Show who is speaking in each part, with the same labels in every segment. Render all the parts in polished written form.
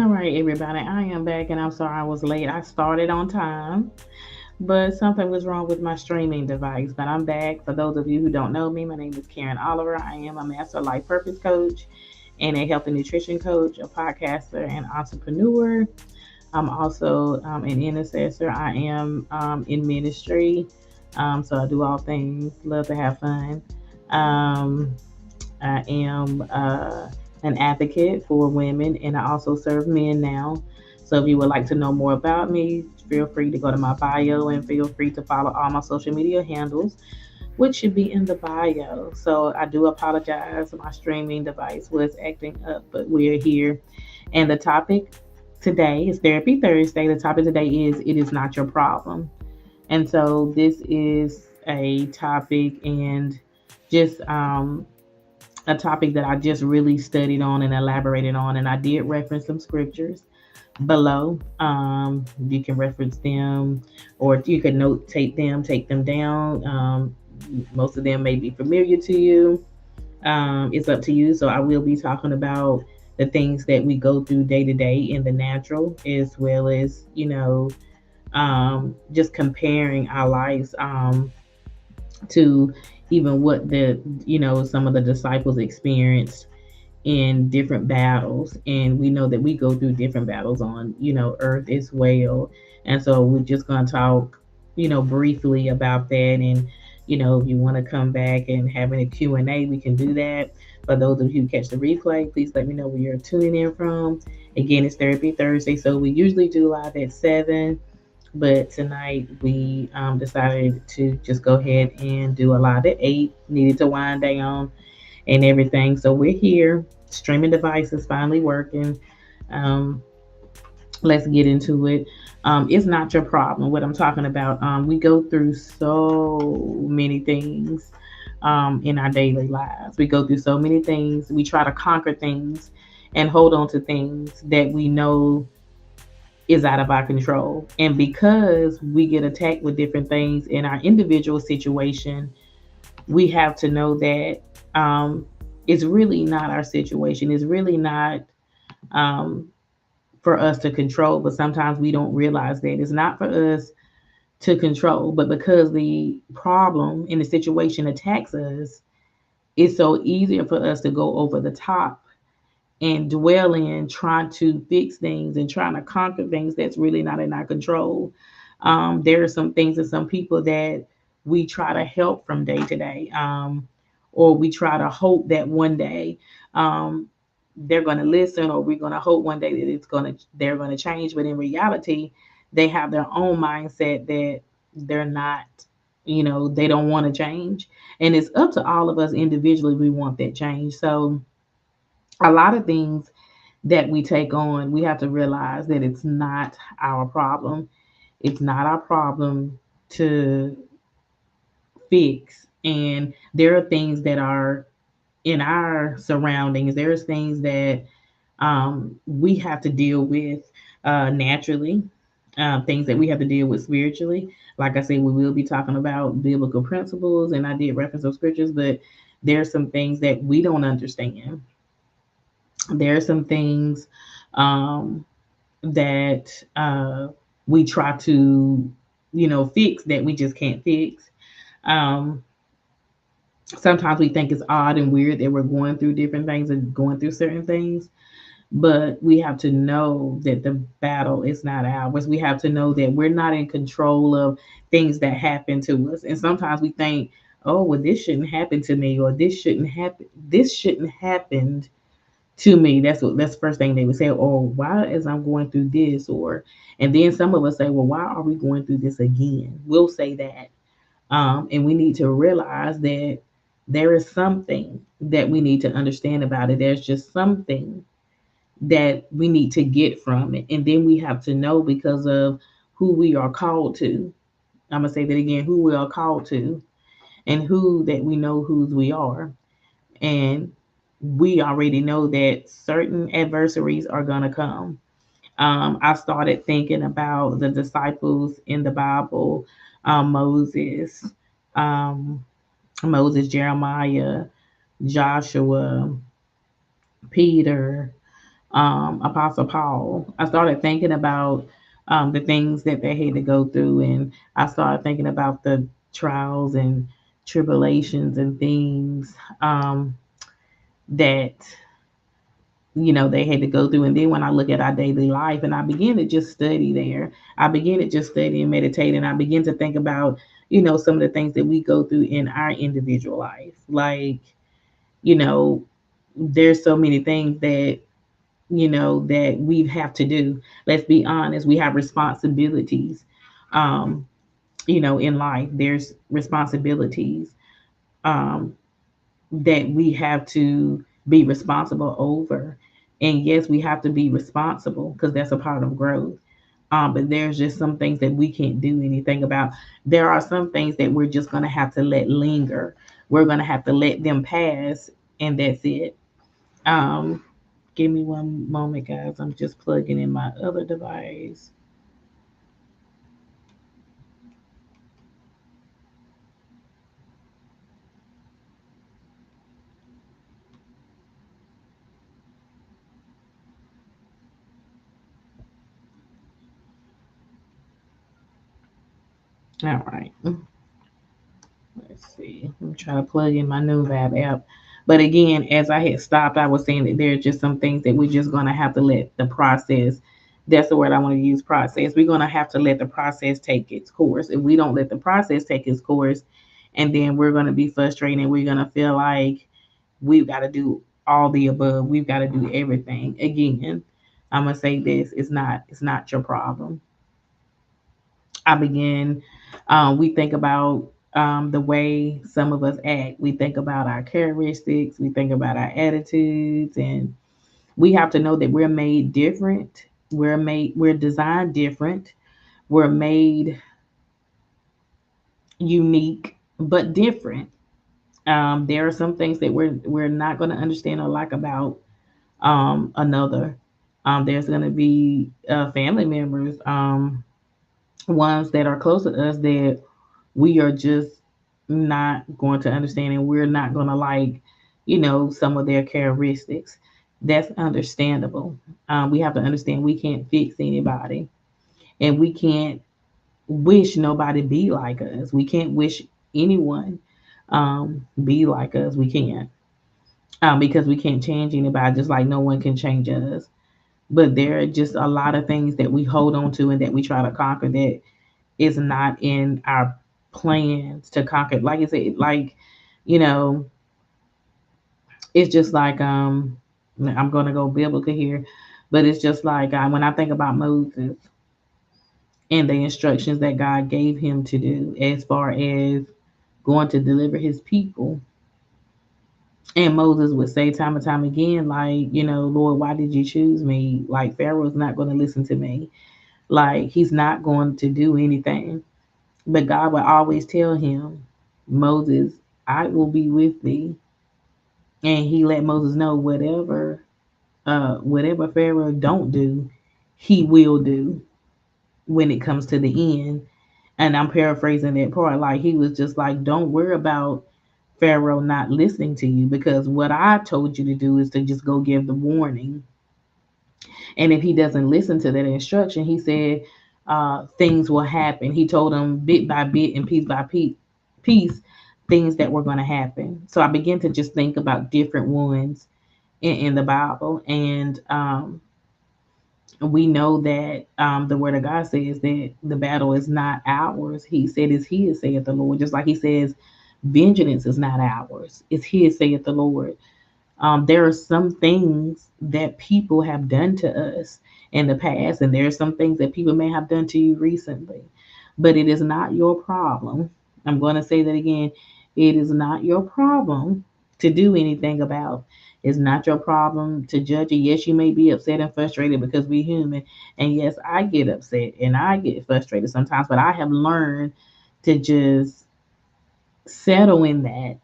Speaker 1: All right, everybody, I am back and I'm sorry I was late. I started on time, but something was wrong with my streaming device. But I'm back. For those of you who don't know me, my name is Karen Oliver. I am a master life purpose coach and a health and nutrition coach, a podcaster, and entrepreneur. I'm also an intercessor. I am in ministry, so I do all things, love to have fun. Um, I am an advocate for women, and I also serve men now. So if you would like to know more about me, feel free to go to my bio and feel free to follow all my social media handles, which should be in the bio. So I do apologize. My streaming device was acting up, but we're here. And the topic today is Therapy Thursday. The topic today is It Is Not Your Problem. And so this is a topic and just a topic that I just really studied on and elaborated on, and I did reference some scriptures below. You can reference them, or you can notate them, take them down. Most of them may be familiar to you. It's up to you. So I will be talking about the things that we go through day to day in the natural, as well as just comparing our lives to even what the some of the disciples experienced in different battles, and we know that we go through different battles on earth as well. And so we're just going to talk briefly about that. And if you want to come back and having a Q&A, we can do that. For those of you who catch the replay, please let me know where you're tuning in from. Again, it's Therapy Thursday, so we usually do live at 7, but tonight we decided to just go ahead and do a live at 8. Needed to wind down and everything. So we're here. Streaming device is finally working. Um, let's get into it. It's not your problem. What I'm talking about, we go through so many things in our daily lives. We go through so many things. We try to conquer things and hold on to things that we know is out of our control. And because we get attacked with different things in our individual situation, we have to know that it's really not our situation. It's really not um, for us to control, but sometimes we don't realize that it's not for us to control. But because the problem in the situation attacks us, it's so easier for us to go over the top and dwell in trying to fix things and trying to conquer things that's really not in our control. There are some things and some people that we try to help from day to day, or we try to hope that one day um, they're going to listen, or we're going to hope one day that they're going to change. But in reality, they have their own mindset that they're not. They don't want to change, and it's up to all of us individually. We want that change. So a lot of things that we take on, we have to realize that it's not our problem. It's not our problem to fix. And there are things that are in our surroundings. There's things that we have to deal with naturally, things that we have to deal with spiritually. Like I said, we will be talking about biblical principles, and I did reference those scriptures, but there's some things that we don't understand. There are some things um, that we try to, fix that we just can't fix. Um, Sometimes we think it's odd and weird that we're going through different things and going through certain things, but we have to know that the battle is not ours. We have to know that we're not in control of things that happen to us. And sometimes we think, oh, well, this shouldn't happen to me, or this shouldn't happen. This shouldn't happen to me. That's the first thing they would say. Or why is I'm going through this? Or and then some of us say, well, why are we going through this again? We'll say that, and we need to realize that there is something that we need to understand about it. There's just something that we need to get from it, and then we have to know because of who we are called to. I'm gonna say that again: who we are called to, and who that we know whose we are. And we already know that certain adversaries are going to come. I started thinking about the disciples in the Bible, Moses, um, Jeremiah, Joshua, Peter. Apostle Paul. I started thinking about the things that they had to go through, and I started thinking about the trials and tribulations and things that they had to go through. And then when I look at our daily life and I begin to just study there, I begin to just study and meditate, and I begin to think about some of the things that we go through in our individual life. Like, you know there's so many things that we have to do. Let's be honest, we have responsibilities. um in life there's responsibilities um that we have to be responsible over. And yes, we have to be responsible because that's a part of growth. But there's just some things that we can't do anything about. There are some things that we're just going to have to let linger. We're going to have to let them pass, and that's it. um Give me one moment, guys. I'm just plugging in my other device. All right. Let's see. I'm trying to plug in my new Vab app. But again, as I had stopped, I was saying that there are just some things that we're just going to have to let the process, that's the word I want to use, process. We're going to have to let the process take its course. If we don't let the process take its course, and then we're going to be frustrated and we're going to feel like we've got to do all the above. We've got to do everything. Again, I'm going to say this, it's not your problem. I begin, we think about the way some of us act. We think about our characteristics, we think about our attitudes, and we have to know that we're made different. We're designed different. We're made unique, but different. There are some things that we're not going to understand or like about another. There's going to be family members, ones that are close to us that we are just not going to understand, and we're not going to like some of their characteristics. That's understandable. We have to understand we can't fix anybody, and we can't wish nobody be like us. We can't wish anyone be like us. We can't, because we can't change anybody, just like no one can change us. But there are just a lot of things that we hold on to and that we try to conquer that is not in our plans to conquer. Like I said, like, you know, it's just like I'm gonna go biblical here, but it's just like when I think about Moses and the instructions that God gave him to do as far as going to deliver his people. And Moses would say time and time again, like, Lord, why did you choose me? Like, Pharaoh's not going to listen to me. Like, he's not going to do anything. But God would always tell him, Moses, I will be with thee. And he let Moses know whatever Pharaoh don't do, he will do when it comes to the end. And I'm paraphrasing that part. Like, he was just like, don't worry about Pharaoh not listening to you, because what I told you to do is to just go give the warning. And if he doesn't listen to that instruction, he said, things will happen. He told him bit by bit and piece by piece things that were going to happen. So I began to just think about different ones in the Bible. And we know that the word of God says that the battle is not ours. He said, it's his, saith the Lord. Just like he says, vengeance is not ours. It's his, saith the Lord. There are some things that people have done to us in the past, and there are some things that people may have done to you recently, but it is not your problem. I'm going to say that again. It is not your problem to do anything about. It's not your problem to judge it. Yes, you may be upset and frustrated because we're human. And yes, I get upset and I get frustrated sometimes, but I have learned to just settle in that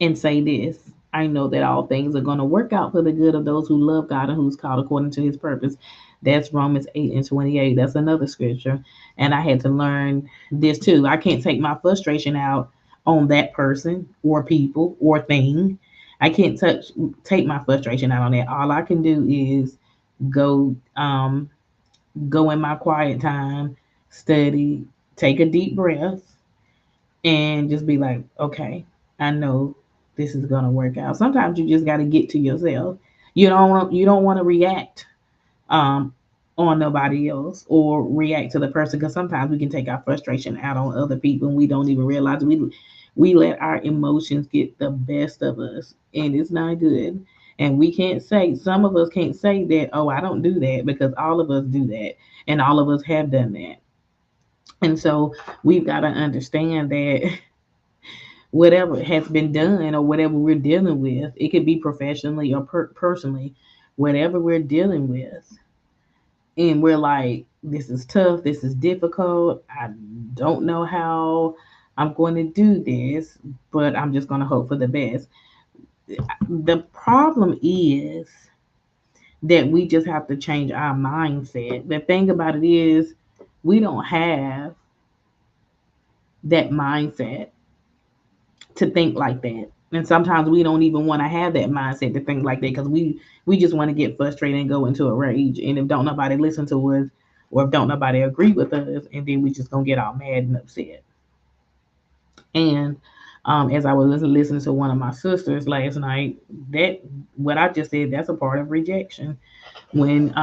Speaker 1: and say this: I know that all things are going to work out for the good of those who love God and who's called according to his purpose. That's Romans 8 and 28. That's another scripture. And I had to learn this too. I can't take my frustration out on that person or people or thing. I can't take my frustration out on that. All I can do is go go in my quiet time, study, take a deep breath, and just be like, okay, I know this is gonna work out. Sometimes you just got to get to yourself. You don't want to react um, on nobody else or react to the person, because sometimes we can take our frustration out on other people and we don't even realize we let our emotions get the best of us, and it's not good. And we can't say, some of us can't say that, oh, I don't do that, because all of us do that, and all of us have done that. And so we've got to understand that whatever has been done or whatever we're dealing with, it could be professionally or personally, whatever we're dealing with, and we're like, this is tough, this is difficult, I don't know how I'm going to do this, but I'm just going to hope for the best. The problem is that we just have to change our mindset. The thing about it is, we don't have that mindset to think like that. And sometimes we don't even want to have that mindset to think like that, because we just want to get frustrated and go into a rage. And if don't nobody listen to us, or if don't nobody agree with us, and then we just gonna get all mad and upset. And as I was listening to one of my sisters last night, that what I just said, that's a part of rejection. When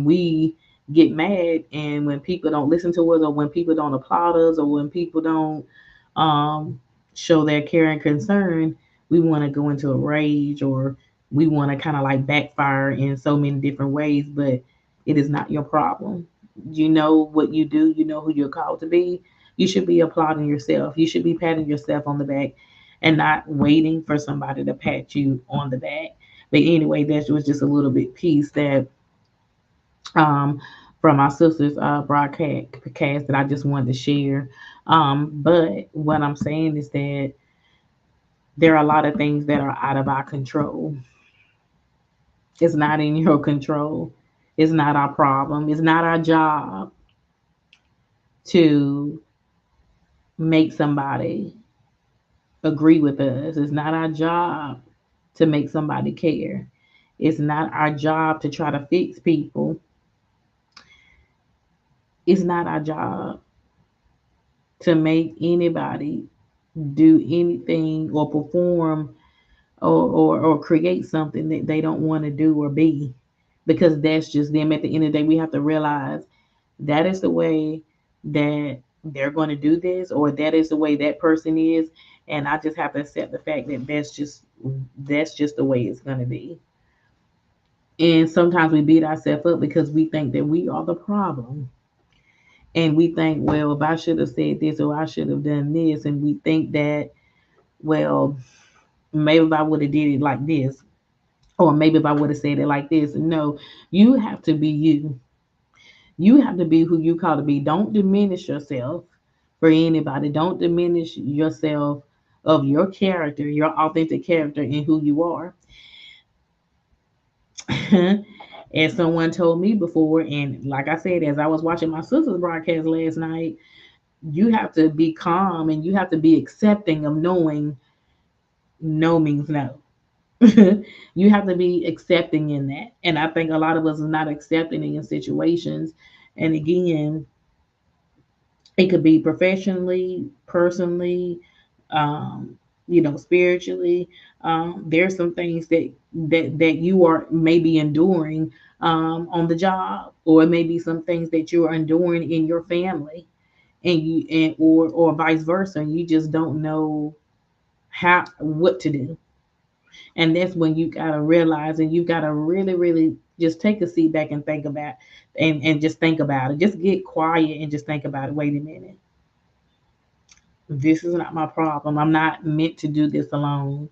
Speaker 1: we get mad, and when people don't listen to us, or when people don't applaud us, or when people don't um, show their care and concern, we want to go into a rage, or we want to kind of like backfire in so many different ways. But it is not your problem. You know what you do, you know who you're called to be. You should be applauding yourself, you should be patting yourself on the back, and not waiting for somebody to pat you on the back. But anyway, that was just a little bit piece that um, from my sister's broadcast that I just wanted to share. But what I'm saying is that there are a lot of things that are out of our control. It's not in your control. It's not our problem. It's not our job to make somebody agree with us. It's not our job to make somebody care. It's not our job to try to fix people. It's not our job to make anybody do anything or perform or create something that they don't want to do or be, because that's just them. At the end of the day, we have to realize that is the way that they're going to do this, or that is the way that person is, and I just have to accept the fact that that's just the way it's going to be. And sometimes we beat ourselves up because we think that we are the problem, and we think, well, if I should have said this, or I should have done this, and we think that, well, maybe if I would have did it like this, or maybe if I would have said it like this. No, you have to be you. You have to be who you call to be. Don't diminish yourself for anybody. Don't diminish yourself of your character, your authentic character, and who you are. As someone told me before, and like I said, as I was watching my sister's broadcast last night, you have to be calm, and you have to be accepting of knowing no means no. You have to be accepting in that. And I think a lot of us are not accepting in situations. And again, it could be professionally, personally, um, spiritually. There's some things that you are maybe enduring on the job, or maybe some things that you are enduring in your family, or vice versa, and you just don't know how what to do. And that's when you gotta realize, and you gotta really, really just take a seat back and think about, and just think about it. Just get quiet and just think about it. Wait a minute. This is not my problem. I'm not meant to do this alone.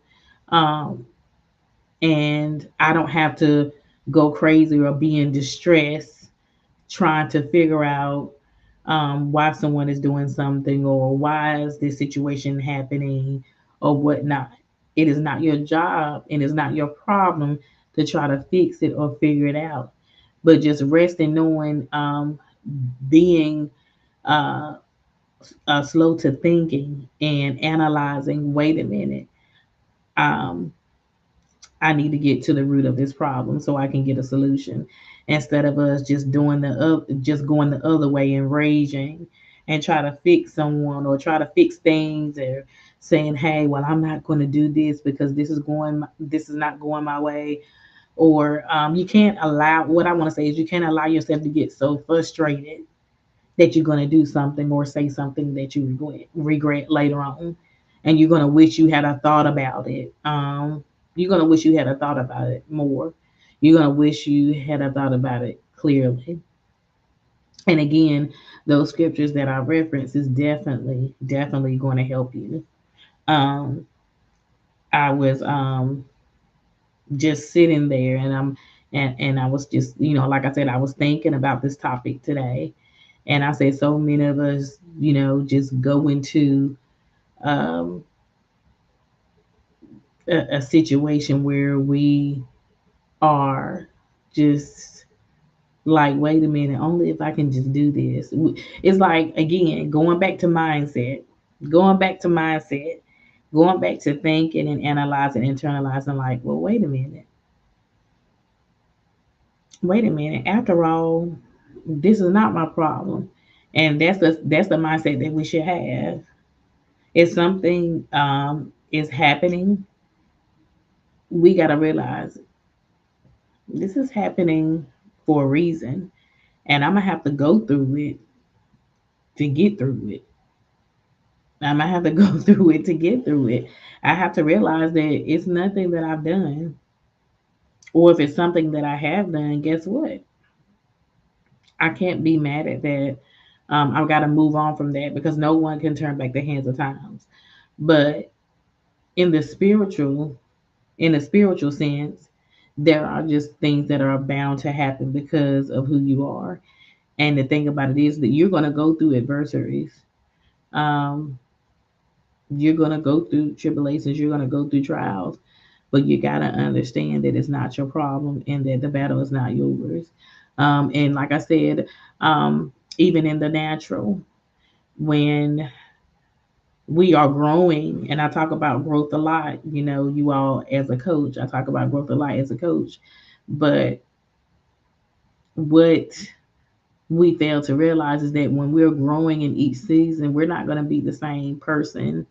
Speaker 1: Um, and I don't have to go crazy or be in distress trying to figure out why someone is doing something, or why is this situation happening, or whatnot. It is not your job, and it's not your problem to try to fix it or figure it out. But just rest in knowing, being uh, slow to thinking and analyzing. Wait a minute. I need to get to the root of this problem so I can get a solution, instead of us just doing just going the other way and raging and try to fix someone or try to fix things, or saying, "Hey, well, I'm not going to do this because this is not going my way." Or you can't allow. What I want to say is you can't allow yourself to get so frustrated that you're going to do something or say something that you regret later on, and you're going to wish you had a thought about it. You're going to wish you had a thought about it more. You're going to wish you had a thought about it clearly. And again, those scriptures that I reference is definitely going to help you. um I was just sitting there, and I was just, like I said, I was thinking about this topic today. And I said, so many of us, just go into um, a situation where we are just like, wait a minute, only if I can just do this. It's like, again, going back to mindset, going back to thinking and analyzing, internalizing, like, well, wait a minute. After all, this is not my problem. And that's the mindset that we should have. If something is happening, we got to realize this is happening for a reason, and I'm gonna have to go through it to get through it. I'm gonna have to go through it to get through it. I have to realize that it's nothing that I've done, or if it's something that I have done, guess what? I can't be mad at that. I've got to move on from that because no one can turn back the hands of times. But in the spiritual, in a spiritual sense, there are just things that are bound to happen because of who you are. And the thing about it is that you're going to go through adversities. Um, you're going to go through tribulations. You're going to go through trials. But you got to understand that it's not your problem and that the battle is not yours. And like I said, even in the natural, when we are growing, and I talk about growth a lot, you all as a coach, I talk about growth a lot as a coach. But what we fail to realize is that when we're growing in each season, we're not going to be the same person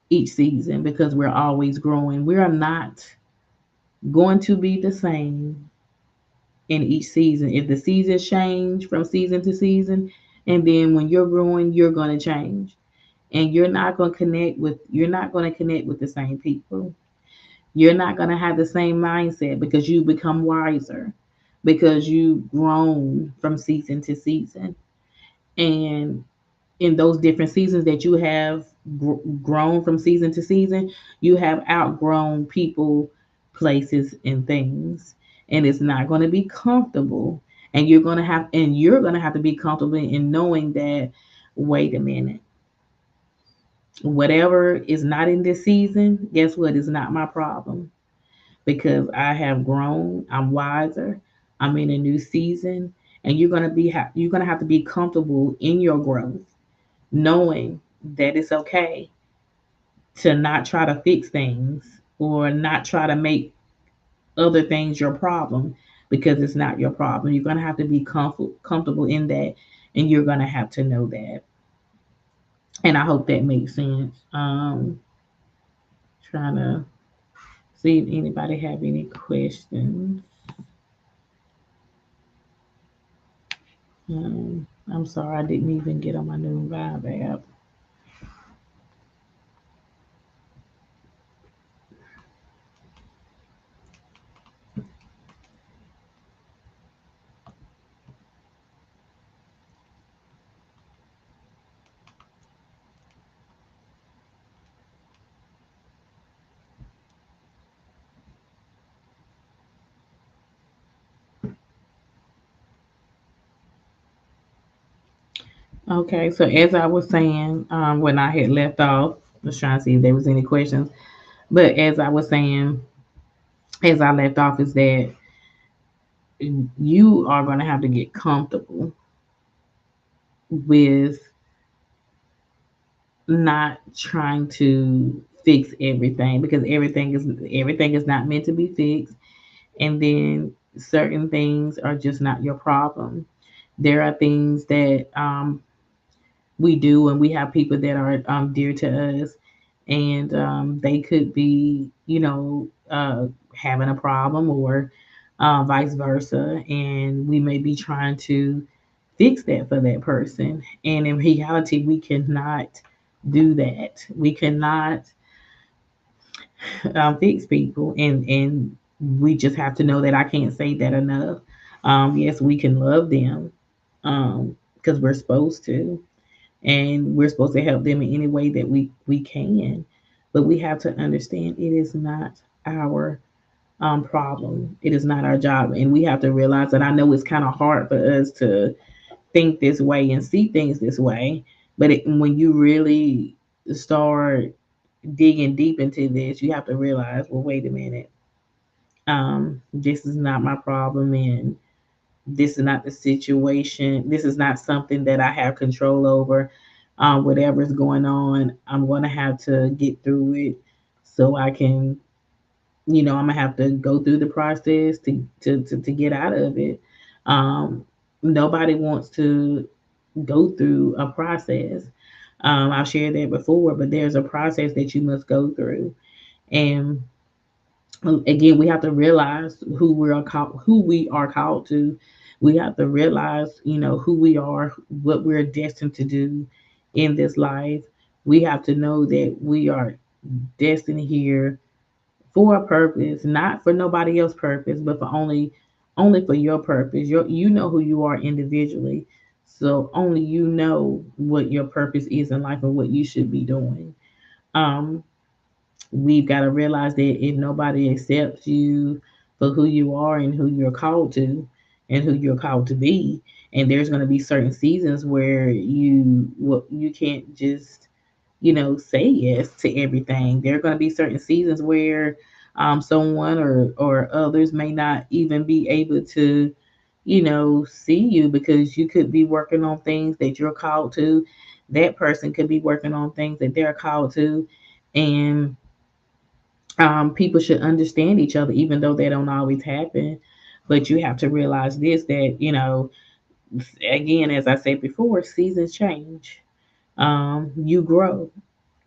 Speaker 1: each season because we're always growing. We are not going to be the same in each season. If the seasons change from season to season, and then when you're growing, you're going to change. And you're not going to connect with the same people. You're not going to have the same mindset because you become wiser, because you've grown from season to season. And in those different seasons that you have grown from season to season, you have outgrown people, places, and things. And it's not going to be comfortable. And you're going to have to be comfortable in knowing that, wait a minute, whatever is not in this season, guess what? It's not my problem because I have grown. I'm wiser. I'm in a new season, and you're gonna have to be comfortable in your growth, knowing that it's okay to not try to fix things or not try to make other things your problem because it's not your problem. You're gonna have to be comfortable in that, and you're gonna have to know that. And I hope that makes sense. Trying to see if anybody have any questions. I'm sorry, I didn't even get on my new Vibe app. Okay, so as I was saying, when I had left off, I was trying to see if there was any questions. But as I was saying, as I left off, is that you are going to have to get comfortable with not trying to fix everything, because everything is not meant to be fixed. And then certain things are just not your problem. There are things that we do, and we have people that are dear to us, and they could be, having a problem, or vice versa, and we may be trying to fix that for that person. And in reality, we cannot do that. We cannot fix people, and we just have to know that I can't say that enough. Yes, we can love them, because we're supposed to, and we're supposed to help them in any way that we can. But we have to understand it is not our problem. It is not our job, and we have to realize that. I know it's kind of hard for us to think this way and see things this way, but when you really start digging deep into this, you have to realize, well, wait a minute, this is not my problem, and this is not the situation. This is not something that I have control over. Whatever's going on, I'm going to have to get through it, so I can, I'm gonna have to go through the process to get out of it. Um, Nobody wants to go through a process. I've shared that before, but there's a process that you must go through. And again, we have to realize who we are called to. We have to realize, who we are, what we're destined to do in this life. We have to know that we are destined here for a purpose, not for nobody else's purpose, but for only for your purpose. You know who you are individually. So only you know what your purpose is in life and what you should be doing. Um, we've got to realize that if nobody accepts you for who you are and who you're called to and who you're called to be, and there's going to be certain seasons where you can't just, say yes to everything. There are going to be certain seasons where someone or others may not even be able to, see you, because you could be working on things that you're called to. That person could be working on things that they're called to. And people should understand each other, even though they don't always happen. But you have to realize this, that, again, as I said before, seasons change. You grow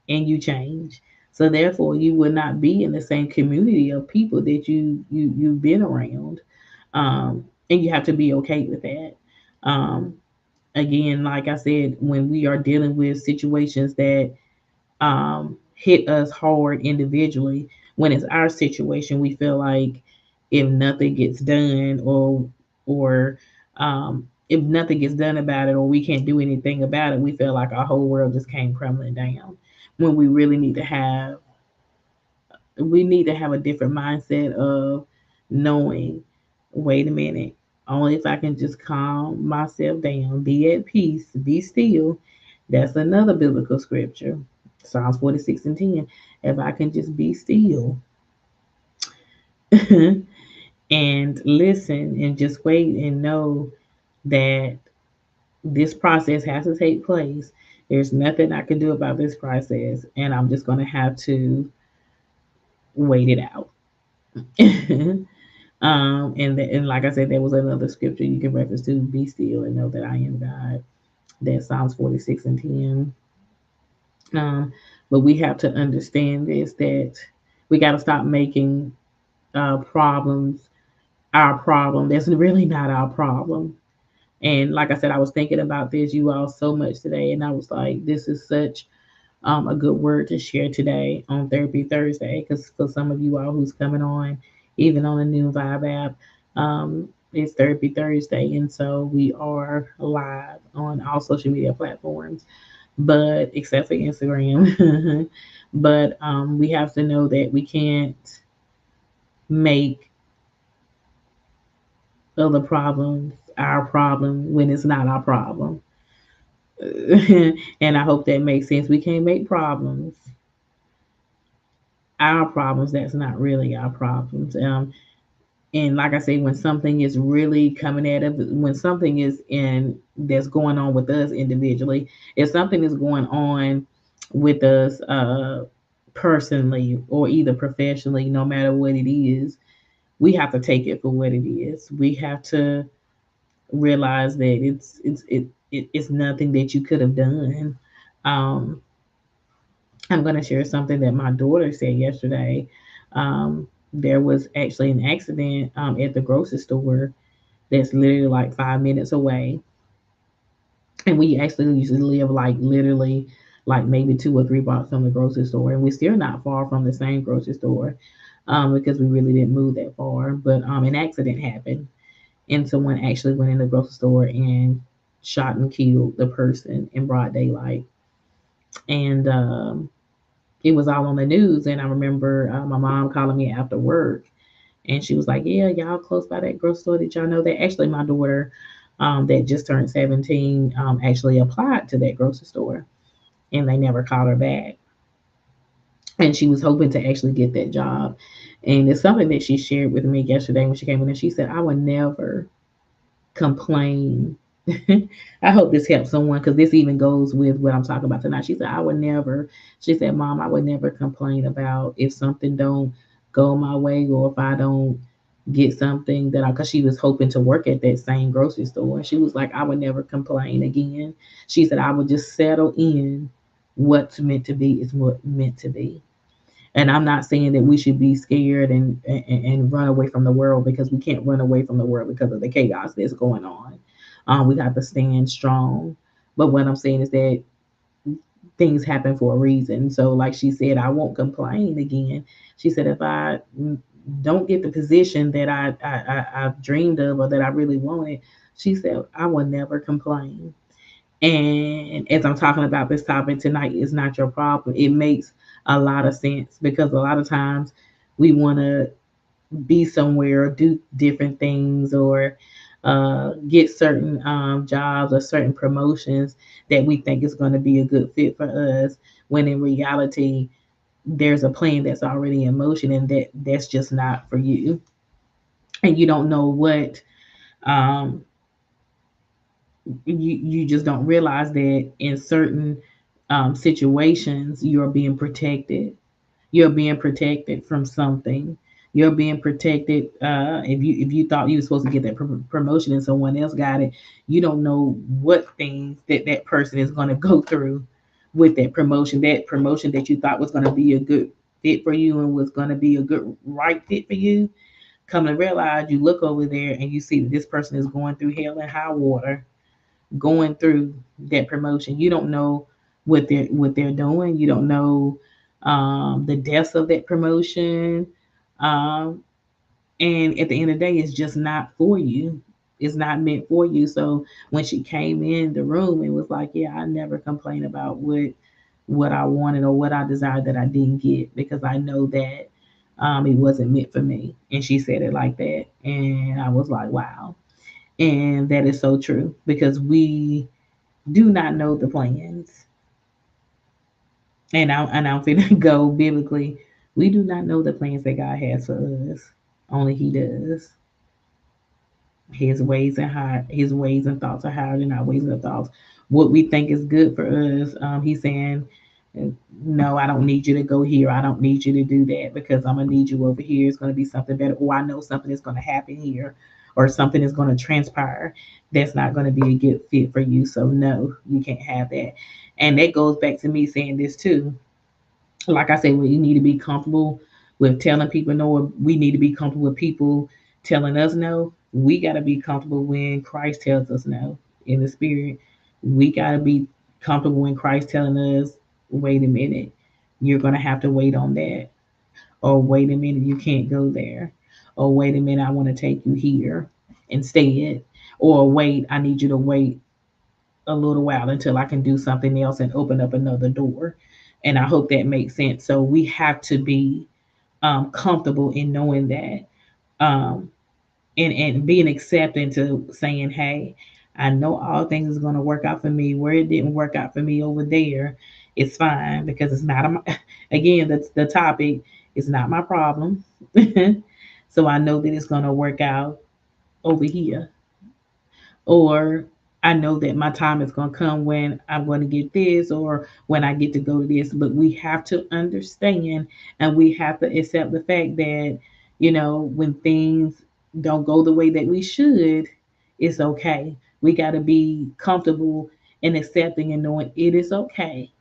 Speaker 1: and you change. So therefore, you will not be in the same community of people that you've been around, and you have to be okay with that. Um, Again, like I said, when we are dealing with situations that hit us hard individually, when it's our situation, we feel like if nothing gets done, or if nothing gets done about it, or we can't do anything about it, we feel like our whole world just came crumbling down. When we need to have a different mindset of knowing, wait a minute, only if I can just calm myself down, be at peace, be still. That's another biblical scripture, Psalms 46:10. If I can just be still and listen and just wait and know that this process has to take place. There's nothing I can do about this process, and I'm just going to have to wait it out. And like I said, there was another scripture you can reference to: "Be still and know that I am God." That's Psalms 46:10. Um, but we have to understand this, that we got to stop making problems our problem. That's really not our problem. And like I said, I was thinking about this, you all, so much today, and I was like, this is such a good word to share today on Therapy Thursday, because for some of you all who's coming on, even on the new Vibe app, it's Therapy Thursday, and so we are live on all social media platforms, but except for Instagram. But we have to know that we can't make other problems our problem when it's not our problem. And I hope that makes sense. We can't make problems our problems that's not really our problems. And like I say, when something is really coming at us, when something is in that's going on with us individually, if something is going on with us personally or either professionally, no matter what it is, we have to take it for what it is. We have to realize that it's nothing that you could have done. Um, I'm going to share something that my daughter said yesterday. There was actually an accident at the grocery store that's literally like 5 minutes away, and we actually used to live like literally like maybe 2 or 3 blocks from the grocery store, and we're still not far from the same grocery store because we really didn't move that far. But an accident happened, and someone actually went in the grocery store and shot and killed the person in broad daylight. And it was all on the news. And I remember my mom calling me after work, and she was like, "Yeah, y'all close by that grocery store. Did y'all know that?" Actually, my daughter, that just turned 17, actually applied to that grocery store, and they never called her back. And she was hoping to actually get that job. And it's something that she shared with me yesterday when she came in, and she said, "I would never complain." I hope this helps someone because this even goes with what I'm talking about tonight. She said, "I would never," she said, "Mom, I would never complain about if something don't go my way or if I don't get something that because she was hoping to work at that same grocery store. And she was like, I would never complain again. She said, I would just settle in. What's meant to be is what meant to be. And I'm not saying that we should be scared and run away from the world because we can't run away from the world because of the chaos that's going on. We have to stand strong. But what I'm saying is that things happen for a reason. So, like she said, I won't complain again. She said, if I don't get the position that I've dreamed of or that I really wanted, she said, I will never complain. And as I'm talking about this topic tonight, is not your problem. It makes a lot of sense because a lot of times we want to be somewhere or do different things or get certain jobs or certain promotions that we think is going to be a good fit for us when in reality there's a plan that's already in motion and that's just not for you, and you don't know what um, you just don't realize that in certain situations you're being protected. You're being protected from something. You're being protected. If you thought you were supposed to get that promotion and someone else got it, you don't know what things that person is going to go through with that promotion. That promotion that you thought was going to be a good fit for you and was going to be a good right fit for you. Come to realize, you look over there and you see that this person is going through hell and high water, going through that promotion. You don't know what they're doing. You don't know the depths of that promotion. Um, and at the end of the day, it's just not for you. It's not meant for you. So when she came in the room and was like, "Yeah, I never complain about what I wanted or what I desired that I didn't get because I know that it wasn't meant for me." And she said it like that, and I was like, "Wow." And that is so true because we do not know the plans. And I'm finna go biblically. We do not know the plans that God has for us. Only He does. His ways and thoughts are higher than our ways and thoughts. What we think is good for us, He's saying, "No, I don't need you to go here. I don't need you to do that because I'm gonna need you over here. It's gonna be something better, or I know something is gonna happen here, or something is gonna transpire that's not gonna be a good fit for you. So no, you can't have that." And that goes back to me saying this too. Like I said, we need to be comfortable with telling people no, or we need to be comfortable with people telling us no. We got to be comfortable when Christ tells us no in the spirit. We got to be comfortable when Christ telling us, wait a minute, you're going to have to wait on that. Or wait a minute, you can't go there. Or wait a minute, I want to take you here instead. Or wait, I need you to wait a little while until I can do something else and open up another door. And I hope that makes sense. So we have to be comfortable in knowing that, um, and being accepting to saying, "Hey, I know all things is going to work out for me. Where it didn't work out for me over there, it's fine because it's not again, that's the topic. It's not my problem." So I know that it's going to work out over here, or I know that my time is going to come when I'm going to get this or when I get to go to this. But we have to understand and we have to accept the fact that, when things don't go the way that we should, it's okay. We got to be comfortable and accepting and knowing it is okay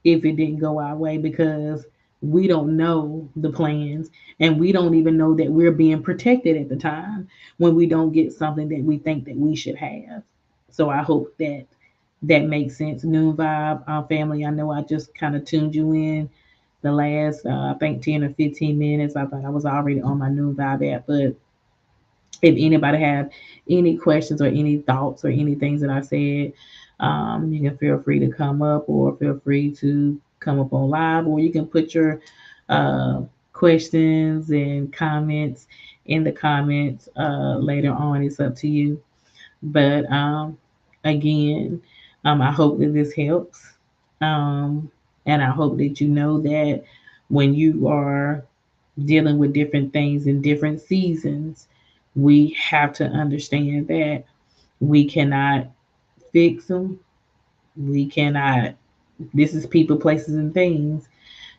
Speaker 1: if it didn't go our way because we don't know the plans and we don't even know that we're being protected at the time when we don't get something that we think that we should have. So I hope that that makes sense. Noon Vibe family, I know I just kind of tuned you in the last, I think, 10 or 15 minutes. I thought I was already on my Noon Vibe app, but if anybody have any questions or any thoughts or any things that I said, you can feel free to come up or feel free to come up on live, or you can put your uh, questions and comments in the comments later on. It's up to you. But again, I hope that this helps. Um, and I hope that you know that when you are dealing with different things in different seasons, we have to understand that we cannot fix them. We cannot, this is people, places, and things.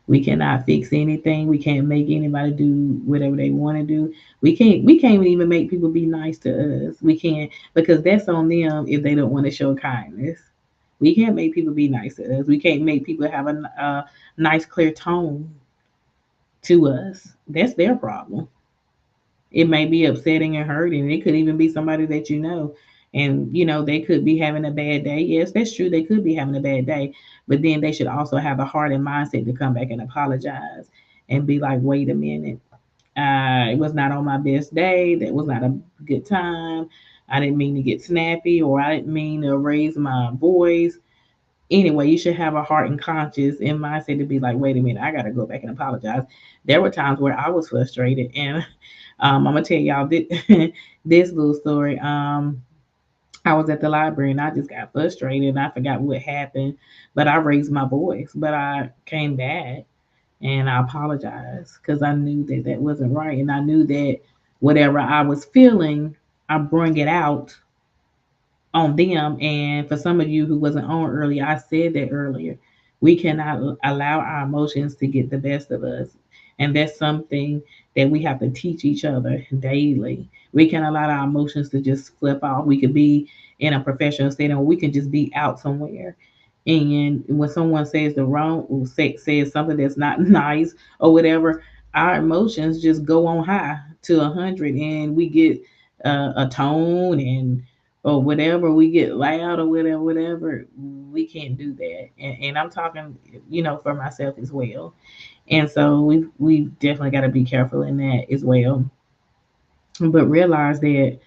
Speaker 1: We cannot fix anything. We can't make anybody do whatever they want to do. We can't even make people be nice to us. We can't because that's on them if they don't want to show kindness. We can't make people be nice to us. We can't make people have a nice, clear tone to us. That's their problem. It may be upsetting and hurting. It could even be somebody that you know. And they could be having a bad day. Yes, that's true. They could be having a bad day. But then they should also have the heart and mindset to come back and apologize and be like, wait a minute. It was not on my best day. That was not a good time. I didn't mean to get snappy or I didn't mean to raise my voice. Anyway, you should have a heart and conscience and mindset to be like, wait a minute, I got to go back and apologize. There were times where I was frustrated, and I'm gonna tell y'all this, this little story. I was at the library and I just got frustrated and I forgot what happened, but I raised my voice. But I came back and I apologized because I knew that that wasn't right, and I knew that whatever I was feeling, I bring it out on them. And for some of you who wasn't on earlier, I said that earlier. We cannot allow our emotions to get the best of us. And that's something that we have to teach each other daily. We can allow our emotions to just flip off. We could be in a professional setting, or we can just be out somewhere. And when someone says the wrong, or says something that's not nice or whatever, our emotions just go on high to 100, and we get a tone and or whatever, we get loud or whatever, we can't do that. And I'm talking, for myself as well. And so we definitely got to be careful in that as well. But realize that,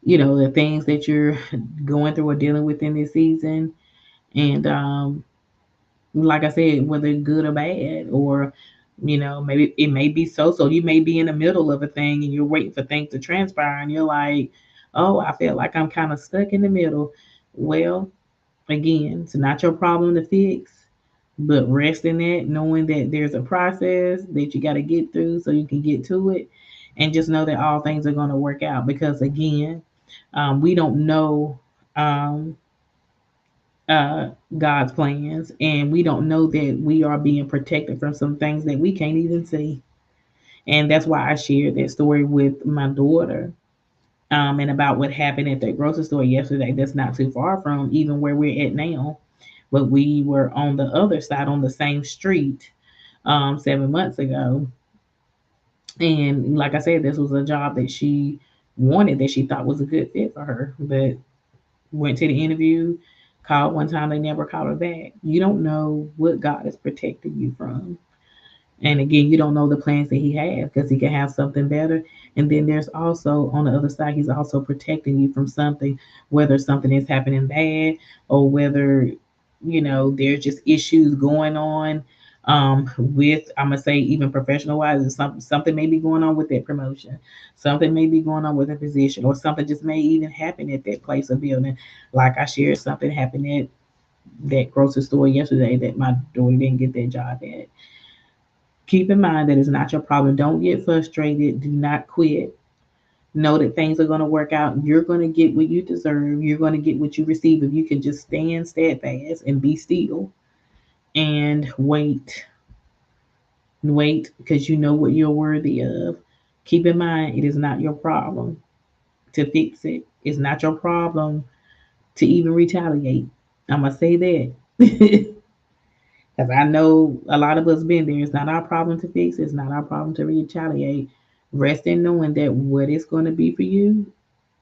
Speaker 1: the things that you're going through or dealing with in this season, and like I said, whether good or bad, or maybe it may be so you may be in the middle of a thing and you're waiting for things to transpire, and you're like, oh, I feel like I'm kind of stuck in the middle. Well, again, it's not your problem to fix, but rest in it, knowing that there's a process that you got to get through so you can get to it, and just know that all things are going to work out. Because again, we don't know um, uh, God's plans, and we don't know that we are being protected from some things that we can't even see. And that's why I shared that story with my daughter, and about what happened at the grocery store yesterday. That's not too far from even where we're at now, but we were on the other side on the same street 7 months ago. And like I said, this was a job that she wanted, that she thought was a good fit for her, but went to the interview, called one time, they never called her back. You don't know what God is protecting you from. And again, you don't know the plans that he has, because he can have something better. And then there's also on the other side, he's also protecting you from something, whether something is happening bad or whether, there's just issues going on with, I'm gonna say, even professional wise, something may be going on with that promotion, something may be going on with a position, or something just may even happen at that place of building. Like I shared, something happened at that grocery store yesterday that my daughter didn't get that job at. Keep in mind that it's not your problem. Don't get frustrated. Do not quit. Know that things are going to work out. You're going to get what you deserve. You're going to get what you receive if you can just stand steadfast and be still and wait because you know what you're worthy of. Keep in mind, it is not your problem to fix it. It's not your problem to even retaliate. I'm gonna say that because I know a lot of us been there. It's not our problem to fix. It's not our problem to retaliate. Rest in knowing that what is going to be for you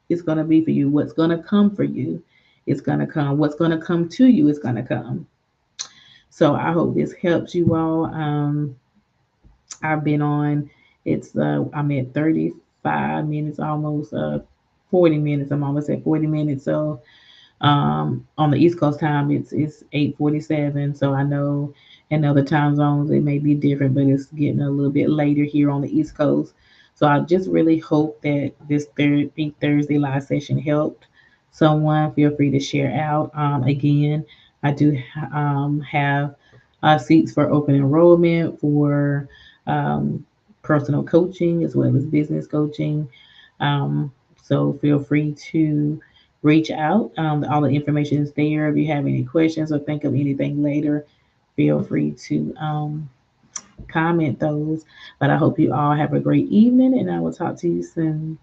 Speaker 1: is going to be for you. What's going to come for you is going to come. What's going to come to you is going to come. So I hope this helps you all. I've been on. I'm at 35 minutes, almost 40 minutes. I'm almost at 40 minutes. So on the East Coast time, it's 8:47. So I know in other time zones it may be different, but it's getting a little bit later here on the East Coast. So I just really hope that this Thursday live session helped someone. Feel free to share out. Again, I do have seats for open enrollment for um, personal coaching as well as business coaching. Um, so feel free to reach out. All the information is there. If you have any questions or think of anything later, feel free to comment those. But I hope you all have a great evening, and I will talk to you soon.